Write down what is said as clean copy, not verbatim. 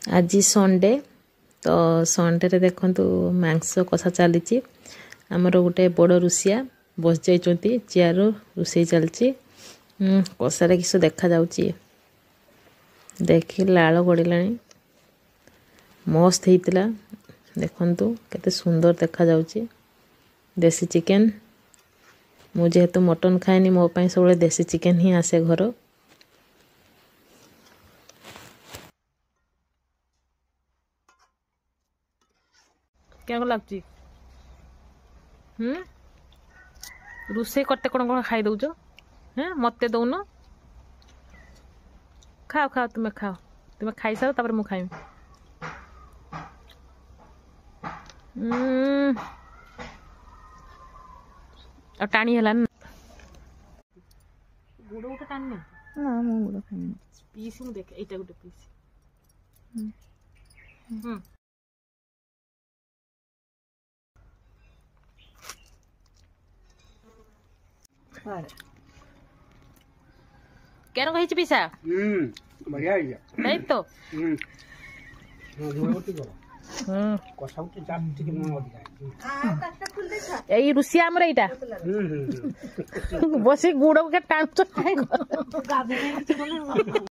आज संडे तो संडे रे देखंतु मांस कषा चली आमर गोटे बड़ रुषिया बस जाइंट चेयर रोषे चलती कषार किस देखा जाउची देखी लाल गड़ला मस्त होता देखंतु केते सुंदर देखा जाउची देसी चिकेन मुझे तो मटन खाएनी मो पाई सब देसी चिकेन ही आसे घर क्या लगुच रोसे करते कौन कौन खाई दौच हाँ मत दौन खाओ खाओ तुम्हें खाई सार तापर मु खाई टाणी है गुड़ गोटे टाणी ना गुड़ खाई पीस मुझे देख यहाँ गोटे पीस क्या कही पिसा बढ़िया नहीं तो यही रुषिया आमर यहाँ बस गुड़ के टाण